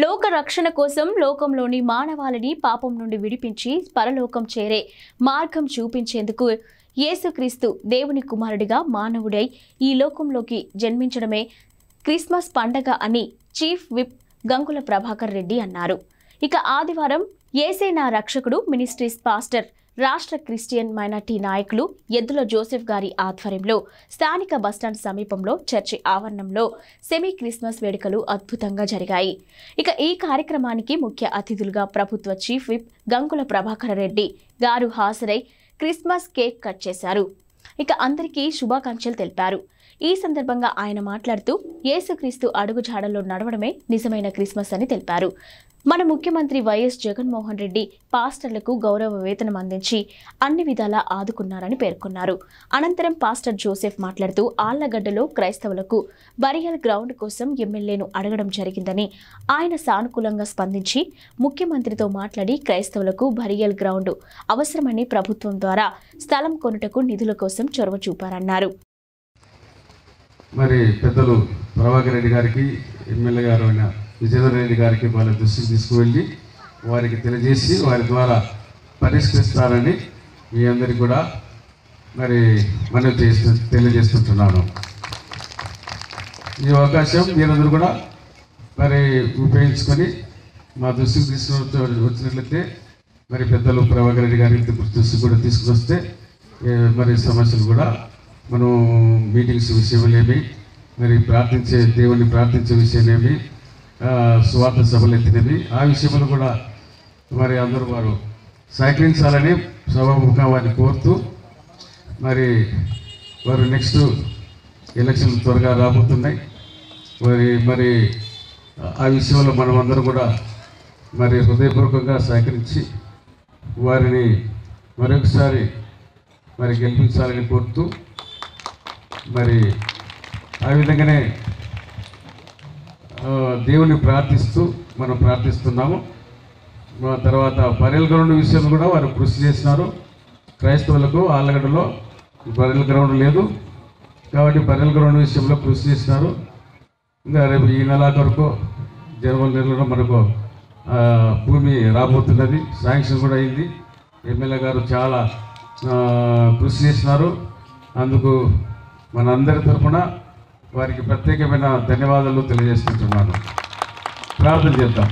లోక రక్షణ కోసం లోకంలోని మానవాళిని పాపం నుండి విడిపించి పరలోకం చేరే మార్గం చూపించేందుకు యేసుక్రీస్తు దేవుని కుమారుడిగా మానవుడై ఈ లోకంలోకి జన్మించడమే క్రిస్మస్ పండగ అని చీఫ్ విప్ గంగుల ప్రభాకర్ రెడ్డి అన్నారు. ఇక ఆదివారం యేసే నా రక్షకుడు మినిస్ట్రీస్ పాస్టర్ రాష్ట్ర క్రిస్టియన్ మైనార్టీ నాయకులు ఎద్దుల జోసెఫ్ గారి ఆధ్వర్యంలో స్థానిక బస్టాండ్ సమీపంలో చర్చి ఆవరణంలో సెమీ క్రిస్మస్ వేడుకలు అద్భుతంగా జరిగాయి. ఇక ఈ కార్యక్రమానికి ముఖ్య అతిథులుగా ప్రభుత్వ చీఫ్ విప్ గంగుల ప్రభాకర్ రెడ్డి గారు హాజరై క్రిస్మస్ కేక్ కట్ చేశారు. ఇక అందరికీ శుభాకాంక్షలు తెలిపారు. ఈ సందర్భంగా ఆయన మాట్లాడుతూ యేసుక్రీస్తు అడుగుజాడల్లో నడవడమే నిజమైన క్రిస్మస్ అని తెలిపారు. మన ముఖ్యమంత్రి వైఎస్ జగన్మోహన్ రెడ్డి పాస్టర్లకు గౌరవ వేతనం అందించి అన్ని విధాలా ఆదుకున్నారని పేర్కొన్నారు. అనంతరం పాస్టర్ జోసెఫ్ మాట్లాడుతూ ఆళ్లగడ్డలో క్రైస్తవులకు బరియల్ గ్రౌండ్ కోసం ఎమ్మెల్యేను అడగడం జరిగిందని, ఆయన సానుకూలంగా స్పందించి ముఖ్యమంత్రితో మాట్లాడి క్రైస్తవులకు బరియల్ గ్రౌండ్ అవసరమని ప్రభుత్వం ద్వారా స్థలం కొనుటకు నిధుల కోసం చొరవ చూపారన్నారు. మరి పెద్దలు ప్రభాకర్ రెడ్డి గారికి, ఎమ్మెల్యే గారు అయిన విజయధర్ రెడ్డి గారికి వాళ్ళ దృష్టికి తీసుకువెళ్ళి వారికి తెలియజేసి వారి ద్వారా పరిష్కరిస్తారని మీ అందరికీ కూడా మరి మనవి తెలియజేస్తుంటున్నాను. ఈ అవకాశం మీరందరూ కూడా మరి ఉపయోగించుకొని మా దృష్టికి వచ్చినట్లయితే మరి పెద్దలు ప్రభాకర్ రెడ్డి గారికి దృష్టికి కూడా తీసుకుని వస్తే మరి సమస్యలు కూడా మనం మీటింగ్స్ విషయమేమి, మరి దేవుణ్ణి ప్రార్థించే విషయమేమి, స్వార్థ సభలు ఎత్తినవి, ఆ విషయంలో కూడా మరి అందరూ వారు సహకరించాలని సభాముఖంగా వారిని కోరుతూ మరి వారు నెక్స్ట్ ఎలక్షన్లు త్వరగా రాబోతున్నాయి. మరి ఆ విషయంలో మనం అందరం కూడా మరి హృదయపూర్వకంగా సహకరించి వారిని మరొకసారి మరి గెలిపించాలని కోరుతూ మరి ఆ విధంగానే దేవుని ప్రార్థిస్తూ మనం ప్రార్థిస్తున్నాము. తర్వాత బరియల్ గ్రౌండ్ విషయంలో కూడా వారు కృషి చేసినారు. క్రైస్తవులకు ఆళ్లగడ్డలో బరియల్ గ్రౌండ్ లేదు కాబట్టి బరియల్ గ్రౌండ్ విషయంలో కృషి చేసినారు. ఇంకా రేపు ఈ నెల వరకు జనవరి నెలలో మనకు భూమి రాబోతున్నది, శాంక్షన్ కూడా అయింది. ఎమ్మెల్యే గారు చాలా కృషి చేసినారు. అందుకు మనందరి తరఫున వారికి ప్రత్యేకమైన ధన్యవాదాలు తెలియజేస్తుంటున్నాను. ప్రార్థన చేద్దాం.